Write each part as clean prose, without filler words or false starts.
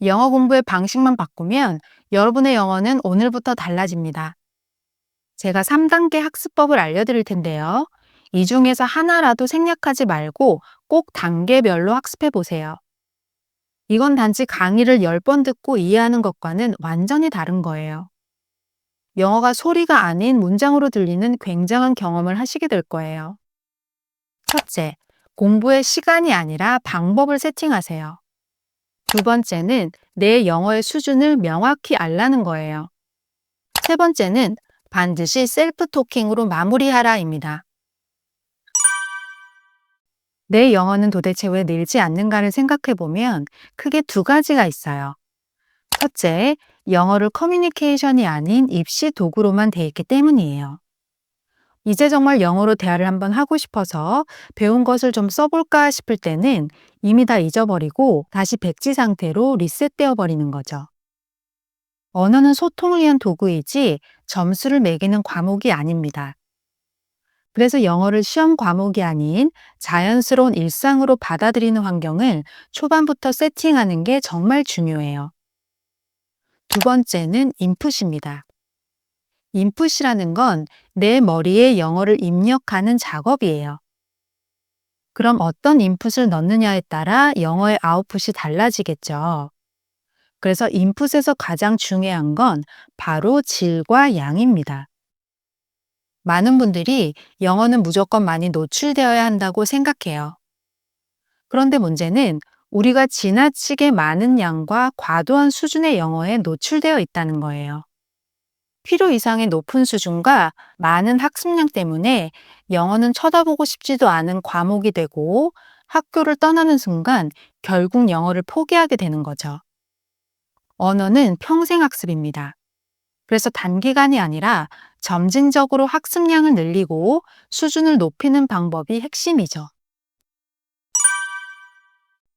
영어 공부의 방식만 바꾸면 여러분의 영어는 오늘부터 달라집니다. 제가 3단계 학습법을 알려드릴 텐데요. 이 중에서 하나라도 생략하지 말고 꼭 단계별로 학습해 보세요. 이건 단지 강의를 10번 듣고 이해하는 것과는 완전히 다른 거예요. 영어가 소리가 아닌 문장으로 들리는 굉장한 경험을 하시게 될 거예요. 첫째, 공부의 시간이 아니라 방법을 세팅하세요. 두 번째는 내 영어의 수준을 명확히 알라는 거예요. 세 번째는 반드시 셀프 토킹으로 마무리하라입니다. 내 영어는 도대체 왜 늘지 않는가를 생각해 보면 크게 두 가지가 있어요. 첫째, 영어를 커뮤니케이션이 아닌 입시 도구로만 돼 있기 때문이에요. 이제 정말 영어로 대화를 한번 하고 싶어서 배운 것을 좀 써볼까 싶을 때는 이미 다 잊어버리고 다시 백지 상태로 리셋되어 버리는 거죠. 언어는 소통을 위한 도구이지 점수를 매기는 과목이 아닙니다. 그래서 영어를 시험 과목이 아닌 자연스러운 일상으로 받아들이는 환경을 초반부터 세팅하는 게 정말 중요해요. 두 번째는 인풋입니다. 인풋이라는 건 내 머리에 영어를 입력하는 작업이에요. 그럼 어떤 인풋을 넣느냐에 따라 영어의 아웃풋이 달라지겠죠. 그래서 인풋에서 가장 중요한 건 바로 질과 양입니다. 많은 분들이 영어는 무조건 많이 노출되어야 한다고 생각해요. 그런데 문제는 우리가 지나치게 많은 양과 과도한 수준의 영어에 노출되어 있다는 거예요. 필요 이상의 높은 수준과 많은 학습량 때문에 영어는 쳐다보고 싶지도 않은 과목이 되고 학교를 떠나는 순간 결국 영어를 포기하게 되는 거죠. 언어는 평생 학습입니다. 그래서 단기간이 아니라 점진적으로 학습량을 늘리고 수준을 높이는 방법이 핵심이죠.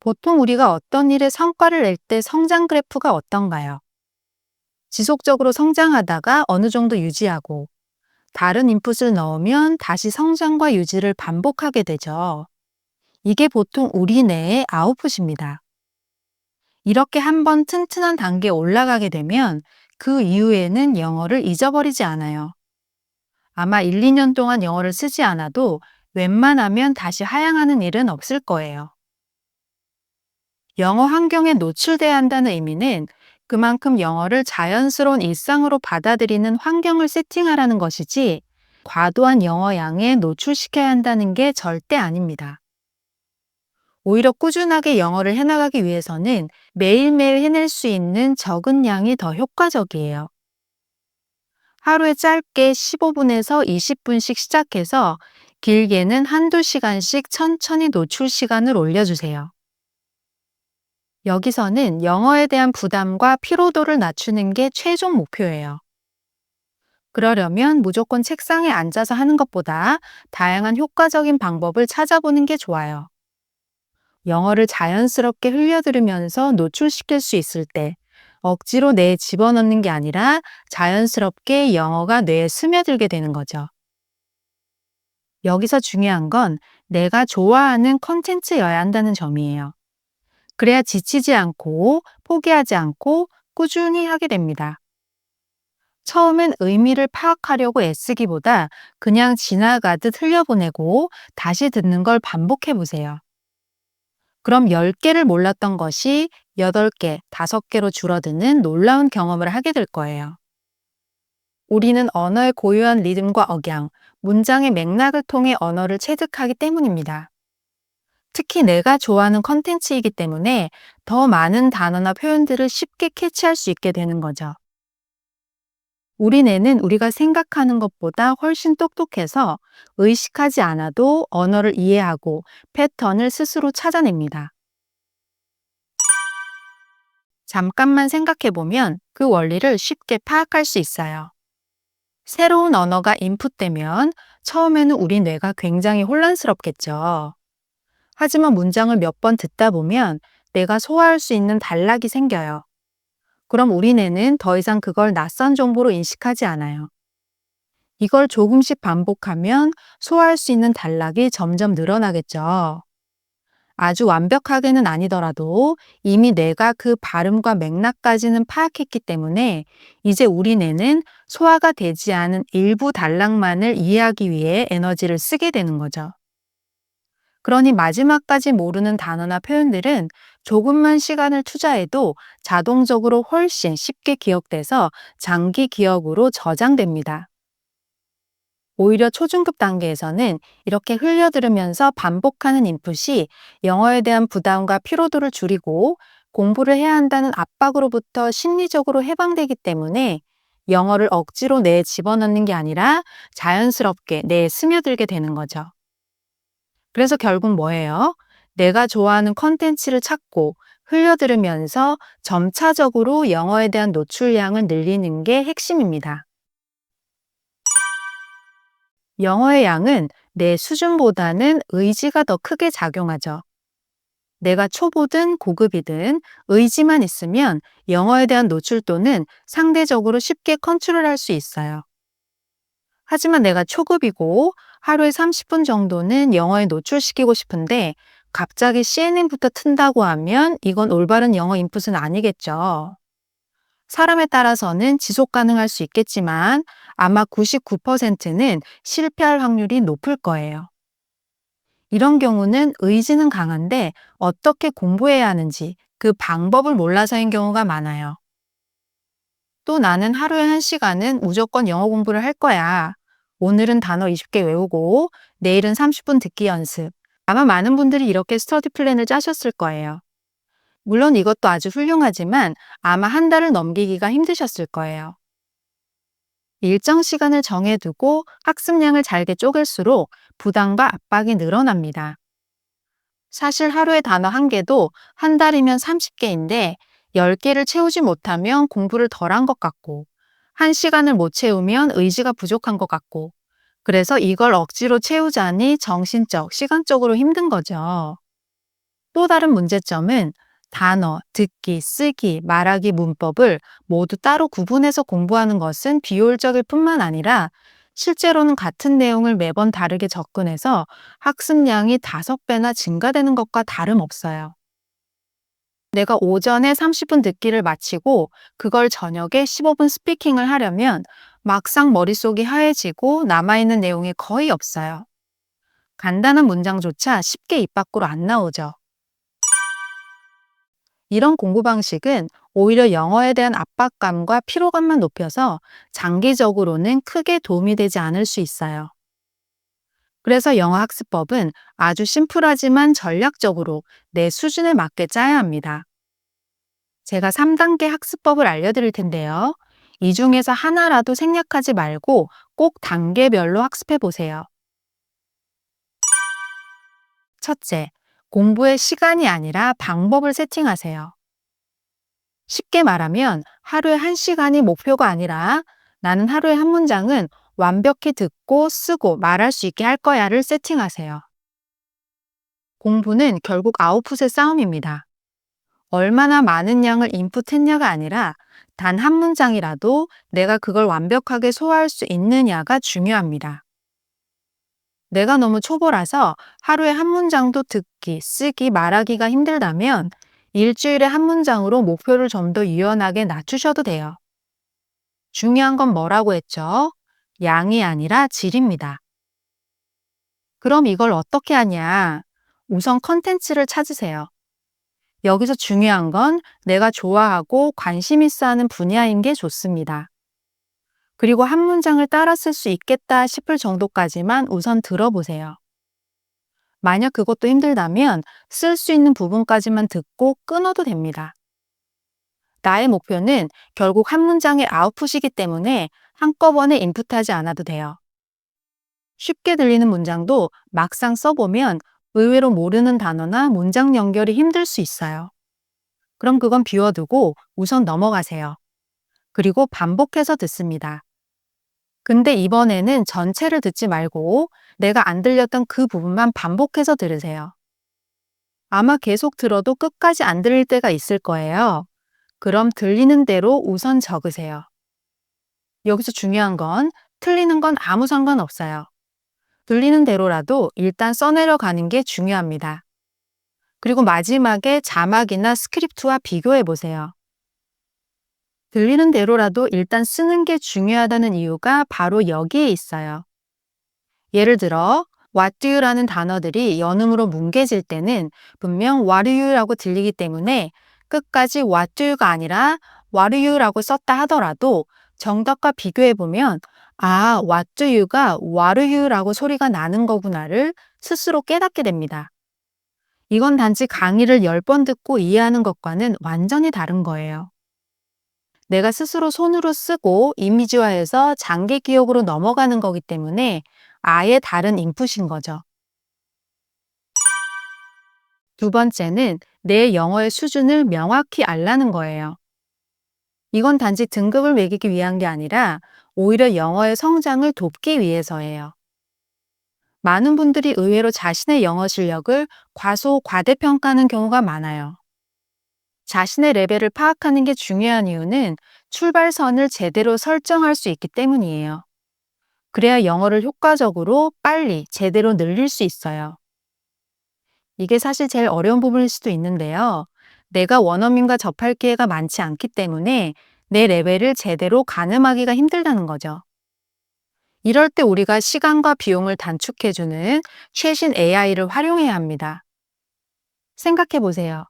보통 우리가 어떤 일에 성과를 낼 때 성장 그래프가 어떤가요? 지속적으로 성장하다가 어느 정도 유지하고 다른 인풋을 넣으면 다시 성장과 유지를 반복하게 되죠. 이게 보통 우리 뇌의 아웃풋입니다. 이렇게 한번 튼튼한 단계에 올라가게 되면 그 이후에는 영어를 잊어버리지 않아요. 아마 1, 2년 동안 영어를 쓰지 않아도 웬만하면 다시 하향하는 일은 없을 거예요. 영어 환경에 노출돼야 한다는 의미는 그만큼 영어를 자연스러운 일상으로 받아들이는 환경을 세팅하라는 것이지 과도한 영어 양에 노출시켜야 한다는 게 절대 아닙니다. 오히려 꾸준하게 영어를 해나가기 위해서는 매일매일 해낼 수 있는 적은 양이 더 효과적이에요. 하루에 짧게 15분에서 20분씩 시작해서 길게는 한두 시간씩 천천히 노출 시간을 올려주세요. 여기서는 영어에 대한 부담과 피로도를 낮추는 게 최종 목표예요. 그러려면 무조건 책상에 앉아서 하는 것보다 다양한 효과적인 방법을 찾아보는 게 좋아요. 영어를 자연스럽게 흘려들으면서 노출시킬 수 있을 때 억지로 뇌에 집어넣는 게 아니라 자연스럽게 영어가 뇌에 스며들게 되는 거죠. 여기서 중요한 건 내가 좋아하는 컨텐츠여야 한다는 점이에요. 그래야 지치지 않고 포기하지 않고 꾸준히 하게 됩니다. 처음엔 의미를 파악하려고 애쓰기보다 그냥 지나가듯 흘려보내고 다시 듣는 걸 반복해 보세요. 그럼 10개를 몰랐던 것이 8개, 5개로 줄어드는 놀라운 경험을 하게 될 거예요. 우리는 언어의 고유한 리듬과 억양, 문장의 맥락을 통해 언어를 체득하기 때문입니다. 특히 내가 좋아하는 컨텐츠이기 때문에 더 많은 단어나 표현들을 쉽게 캐치할 수 있게 되는 거죠. 우리 뇌는 우리가 생각하는 것보다 훨씬 똑똑해서 의식하지 않아도 언어를 이해하고 패턴을 스스로 찾아냅니다. 잠깐만 생각해 보면 그 원리를 쉽게 파악할 수 있어요. 새로운 언어가 인풋되면 처음에는 우리 뇌가 굉장히 혼란스럽겠죠. 하지만 문장을 몇 번 듣다 보면 내가 소화할 수 있는 단락이 생겨요. 그럼 우리 뇌는 더 이상 그걸 낯선 정보로 인식하지 않아요. 이걸 조금씩 반복하면 소화할 수 있는 단락이 점점 늘어나겠죠. 아주 완벽하게는 아니더라도 이미 내가 그 발음과 맥락까지는 파악했기 때문에 이제 우리 뇌는 소화가 되지 않은 일부 단락만을 이해하기 위해 에너지를 쓰게 되는 거죠. 그러니 마지막까지 모르는 단어나 표현들은 조금만 시간을 투자해도 자동적으로 훨씬 쉽게 기억돼서 장기 기억으로 저장됩니다. 오히려 초중급 단계에서는 이렇게 흘려들으면서 반복하는 인풋이 영어에 대한 부담과 피로도를 줄이고 공부를 해야 한다는 압박으로부터 심리적으로 해방되기 때문에 영어를 억지로 뇌에 집어넣는 게 아니라 자연스럽게 뇌에 스며들게 되는 거죠. 그래서 결국 뭐예요? 내가 좋아하는 컨텐츠를 찾고 흘려들으면서 점차적으로 영어에 대한 노출량을 늘리는 게 핵심입니다. 영어의 양은 내 수준보다는 의지가 더 크게 작용하죠. 내가 초보든 고급이든 의지만 있으면 영어에 대한 노출도는 상대적으로 쉽게 컨트롤할 수 있어요. 하지만 내가 초급이고 하루에 30분 정도는 영어에 노출시키고 싶은데 갑자기 CNN부터 튼다고 하면 이건 올바른 영어 인풋은 아니겠죠. 사람에 따라서는 지속 가능할 수 있겠지만 아마 99%는 실패할 확률이 높을 거예요. 이런 경우는 의지는 강한데 어떻게 공부해야 하는지 그 방법을 몰라서인 경우가 많아요. 또 나는 하루에 1시간은 무조건 영어 공부를 할 거야. 오늘은 단어 20개 외우고 내일은 30분 듣기 연습. 아마 많은 분들이 이렇게 스터디 플랜을 짜셨을 거예요. 물론 이것도 아주 훌륭하지만 아마 한 달을 넘기기가 힘드셨을 거예요. 일정 시간을 정해두고 학습량을 잘게 쪼갤수록 부담과 압박이 늘어납니다. 사실 하루에 단어 1개도 한 달이면 30개인데 10개를 채우지 못하면 공부를 덜 한 것 같고 1시간을 못 채우면 의지가 부족한 것 같고 그래서 이걸 억지로 채우자니 정신적, 시간적으로 힘든 거죠. 또 다른 문제점은 단어, 듣기, 쓰기, 말하기 문법을 모두 따로 구분해서 공부하는 것은 비효율적일 뿐만 아니라 실제로는 같은 내용을 매번 다르게 접근해서 학습량이 5배나 증가되는 것과 다름없어요. 내가 오전에 30분 듣기를 마치고 그걸 저녁에 15분 스피킹을 하려면 막상 머릿속이 하얘지고 남아있는 내용이 거의 없어요. 간단한 문장조차 쉽게 입 밖으로 안 나오죠. 이런 공부 방식은 오히려 영어에 대한 압박감과 피로감만 높여서 장기적으로는 크게 도움이 되지 않을 수 있어요. 그래서 영어 학습법은 아주 심플하지만 전략적으로 내 수준에 맞게 짜야 합니다. 제가 3단계 학습법을 알려드릴 텐데요. 이 중에서 하나라도 생략하지 말고 꼭 단계별로 학습해 보세요. 첫째, 공부의 시간이 아니라 방법을 세팅하세요. 쉽게 말하면 하루에 1시간이 목표가 아니라 나는 하루에 한 문장은 완벽히 듣고 쓰고 말할 수 있게 할 거야를 세팅하세요. 공부는 결국 아웃풋의 싸움입니다. 얼마나 많은 양을 인풋했냐가 아니라 단 한 문장이라도 내가 그걸 완벽하게 소화할 수 있느냐가 중요합니다. 내가 너무 초보라서 하루에 한 문장도 듣기, 쓰기, 말하기가 힘들다면 일주일에 한 문장으로 목표를 좀 더 유연하게 낮추셔도 돼요. 중요한 건 뭐라고 했죠? 양이 아니라 질입니다. 그럼 이걸 어떻게 하냐? 우선 컨텐츠를 찾으세요. 여기서 중요한 건 내가 좋아하고 관심 있어 하는 분야인 게 좋습니다. 그리고 한 문장을 따라 쓸 수 있겠다 싶을 정도까지만 우선 들어보세요. 만약 그것도 힘들다면 쓸 수 있는 부분까지만 듣고 끊어도 됩니다. 나의 목표는 결국 한 문장의 아웃풋이기 때문에 한꺼번에 인풋하지 않아도 돼요. 쉽게 들리는 문장도 막상 써보면 의외로 모르는 단어나 문장 연결이 힘들 수 있어요. 그럼 그건 비워두고 우선 넘어가세요. 그리고 반복해서 듣습니다. 근데 이번에는 전체를 듣지 말고 내가 안 들렸던 그 부분만 반복해서 들으세요. 아마 계속 들어도 끝까지 안 들릴 때가 있을 거예요. 그럼 들리는 대로 우선 적으세요. 여기서 중요한 건 틀리는 건 아무 상관없어요. 들리는 대로라도 일단 써내려 가는 게 중요합니다. 그리고 마지막에 자막이나 스크립트와 비교해 보세요. 들리는 대로라도 일단 쓰는 게 중요하다는 이유가 바로 여기에 있어요. 예를 들어, what do you라는 단어들이 연음으로 뭉개질 때는 분명 what do you라고 들리기 때문에 끝까지 what do you가 아니라 what do you라고 썼다 하더라도 정답과 비교해보면 아, what do you가 what do you라고 소리가 나는 거구나를 스스로 깨닫게 됩니다. 이건 단지 강의를 10번 듣고 이해하는 것과는 완전히 다른 거예요. 내가 스스로 손으로 쓰고 이미지화해서 장기 기억으로 넘어가는 거기 때문에 아예 다른 인풋인 거죠. 두 번째는 내 영어의 수준을 명확히 알라는 거예요. 이건 단지 등급을 매기기 위한 게 아니라 오히려 영어의 성장을 돕기 위해서예요. 많은 분들이 의외로 자신의 영어 실력을 과소과대평가하는 경우가 많아요. 자신의 레벨을 파악하는 게 중요한 이유는 출발선을 제대로 설정할 수 있기 때문이에요. 그래야 영어를 효과적으로 빨리 제대로 늘릴 수 있어요. 이게 사실 제일 어려운 부분일 수도 있는데요. 내가 원어민과 접할 기회가 많지 않기 때문에 내 레벨을 제대로 가늠하기가 힘들다는 거죠. 이럴 때 우리가 시간과 비용을 단축해주는 최신 AI를 활용해야 합니다. 생각해 보세요.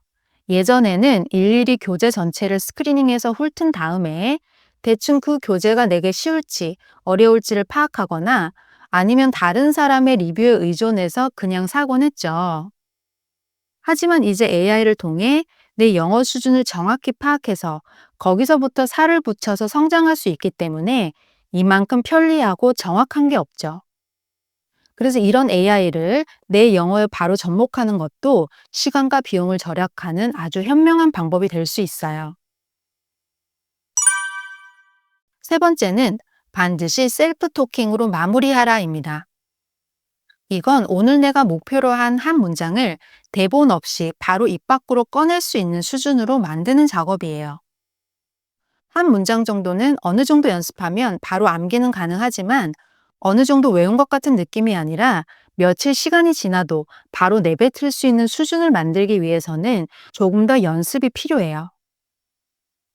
예전에는 일일이 교재 전체를 스크리닝해서 훑은 다음에 대충 그 교재가 내게 쉬울지 어려울지를 파악하거나 아니면 다른 사람의 리뷰에 의존해서 그냥 사곤 했죠. 하지만 이제 AI를 통해 내 영어 수준을 정확히 파악해서 거기서부터 살을 붙여서 성장할 수 있기 때문에 이만큼 편리하고 정확한 게 없죠. 그래서 이런 AI를 내 영어에 바로 접목하는 것도 시간과 비용을 절약하는 아주 현명한 방법이 될 수 있어요. 세 번째는 반드시 셀프 토킹으로 마무리하라입니다. 이건 오늘 내가 목표로 한 문장을 대본 없이 바로 입 밖으로 꺼낼 수 있는 수준으로 만드는 작업이에요. 한 문장 정도는 어느 정도 연습하면 바로 암기는 가능하지만 어느 정도 외운 것 같은 느낌이 아니라 며칠 시간이 지나도 바로 내뱉을 수 있는 수준을 만들기 위해서는 조금 더 연습이 필요해요.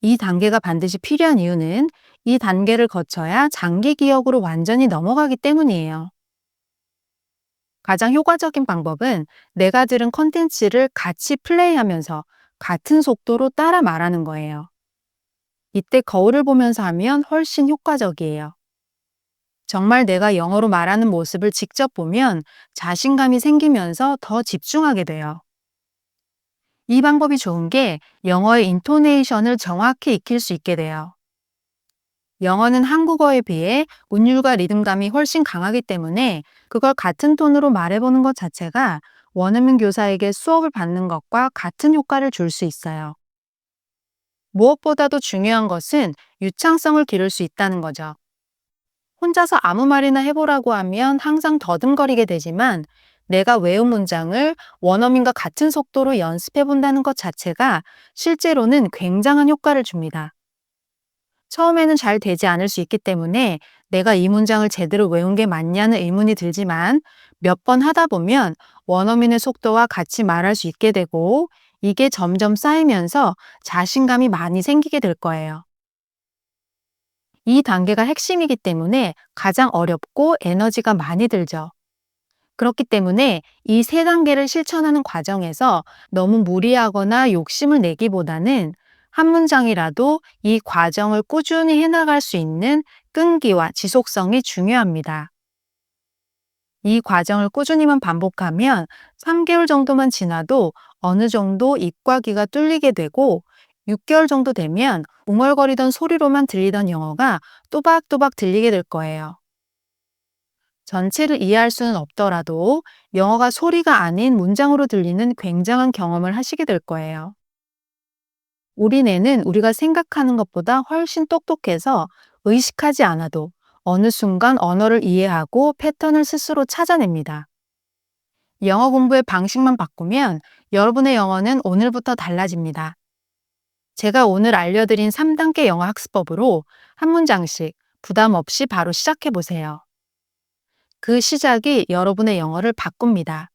이 단계가 반드시 필요한 이유는 이 단계를 거쳐야 장기 기억으로 완전히 넘어가기 때문이에요. 가장 효과적인 방법은 내가 들은 컨텐츠를 같이 플레이하면서 같은 속도로 따라 말하는 거예요. 이때 거울을 보면서 하면 훨씬 효과적이에요. 정말 내가 영어로 말하는 모습을 직접 보면 자신감이 생기면서 더 집중하게 돼요. 이 방법이 좋은 게 영어의 인토네이션을 정확히 익힐 수 있게 돼요. 영어는 한국어에 비해 운율과 리듬감이 훨씬 강하기 때문에 그걸 같은 톤으로 말해보는 것 자체가 원어민 교사에게 수업을 받는 것과 같은 효과를 줄 수 있어요. 무엇보다도 중요한 것은 유창성을 기를 수 있다는 거죠. 혼자서 아무 말이나 해보라고 하면 항상 더듬거리게 되지만 내가 외운 문장을 원어민과 같은 속도로 연습해 본다는 것 자체가 실제로는 굉장한 효과를 줍니다. 처음에는 잘 되지 않을 수 있기 때문에 내가 이 문장을 제대로 외운 게 맞냐는 의문이 들지만 몇 번 하다 보면 원어민의 속도와 같이 말할 수 있게 되고 이게 점점 쌓이면서 자신감이 많이 생기게 될 거예요. 이 단계가 핵심이기 때문에 가장 어렵고 에너지가 많이 들죠. 그렇기 때문에 이 세 단계를 실천하는 과정에서 너무 무리하거나 욕심을 내기보다는 한 문장이라도 이 과정을 꾸준히 해나갈 수 있는 끈기와 지속성이 중요합니다. 이 과정을 꾸준히만 반복하면 3개월 정도만 지나도 어느 정도 입과 귀가 뚫리게 되고 6개월 정도 되면 웅얼거리던 소리로만 들리던 영어가 또박또박 들리게 될 거예요. 전체를 이해할 수는 없더라도 영어가 소리가 아닌 문장으로 들리는 굉장한 경험을 하시게 될 거예요. 우리 뇌는 우리가 생각하는 것보다 훨씬 똑똑해서 의식하지 않아도 어느 순간 언어를 이해하고 패턴을 스스로 찾아냅니다. 영어 공부의 방식만 바꾸면 여러분의 영어는 오늘부터 달라집니다. 제가 오늘 알려드린 3단계 영어 학습법으로 한 문장씩 부담 없이 바로 시작해 보세요. 그 시작이 여러분의 영어를 바꿉니다.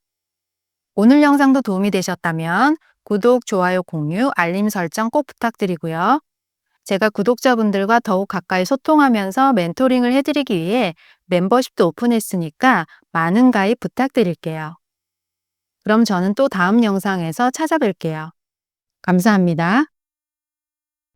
오늘 영상도 도움이 되셨다면 구독, 좋아요, 공유, 알림 설정 꼭 부탁드리고요. 제가 구독자분들과 더욱 가까이 소통하면서 멘토링을 해드리기 위해 멤버십도 오픈했으니까 많은 가입 부탁드릴게요. 그럼 저는 또 다음 영상에서 찾아뵐게요. 감사합니다.